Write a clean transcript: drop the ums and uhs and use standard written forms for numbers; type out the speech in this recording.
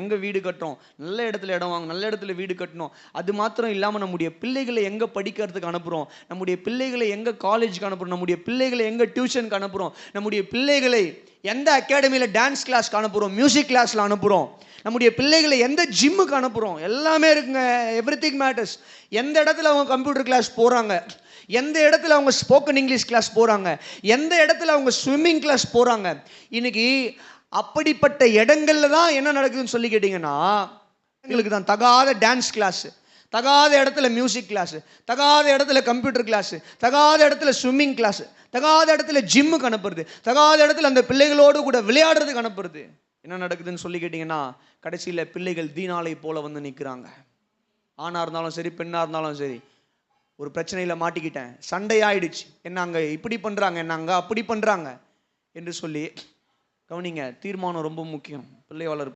எங்க வீடு கட்டுறோம், நல்ல இடத்துல இடம் வாங்க, நல்ல இடத்துல வீடு கட்டணும். அது மாத்திரம் இல்லாமல் நம்முடைய பிள்ளைகளை எங்கே படிக்கிறதுக்கு அனுப்புகிறோம், நம்முடைய பிள்ளைகளை எங்கே காலேஜுக்கு அனுப்புகிறோம், நம்முடைய பிள்ளைகளை எங்கே டியூஷனுக்கு அனுப்புகிறோம், நம்முடைய பிள்ளைகளை எந்த அகாடமியில் டான்ஸ் கிளாஸ்க்கு அனுப்புகிறோம், மியூசிக் கிளாஸில் அனுப்புகிறோம், நம்முடைய பிள்ளைகளை எந்த ஜிம்முக்கு அனுப்புகிறோம், எல்லாமே இருக்குங்க. Everything matters. எந்த இடத்துல அவங்க கம்ப்யூட்டர் கிளாஸ் போகிறாங்க, எந்த இடத்துல அவங்க ஸ்போக்கன் இங்கிலீஷ் கிளாஸ் போகிறாங்க, எந்த இடத்துல அவங்க ஸ்விம்மிங் கிளாஸ் போகிறாங்க. இன்னைக்கு அப்படிப்பட்ட இடங்கள்ல தான் என்ன நடக்குதுன்னு சொல்லி கேட்டிங்கன்னா, எங்களுக்கு தான் தகாத டான்ஸ் கிளாஸ், தகாத இடத்துல மியூசிக் கிளாஸ், தகாத இடத்துல கம்ப்யூட்டர் கிளாஸ், தகாத இடத்துல ஸ்விம்மிங் கிளாஸ், தகாத இடத்துல ஜிம்முக்கு அனுப்புறது, தகாத இடத்துல அந்த பிள்ளைகளோடு கூட விளையாடுறதுக்கு அனுப்புறது. என்ன நடக்குதுன்னு சொல்லி கேட்டிங்கன்னா, கடைசியில் பிள்ளைகள் தீனாலை போல வந்து நிற்கிறாங்க. ஆணாக இருந்தாலும் சரி, பெண்ணாக இருந்தாலும் சரி, ஒரு பிரச்சனையில் மாட்டிக்கிட்டேன், சண்டையாயிடுச்சு, என்ன அங்கே இப்படி பண்ணுறாங்க, என்ன அங்கே அப்படி பண்ணுறாங்க என்று சொல்லி கவனிங்க. தீர்மானம் ரொம்ப முக்கியம் பிள்ளை வளர்ப்பு.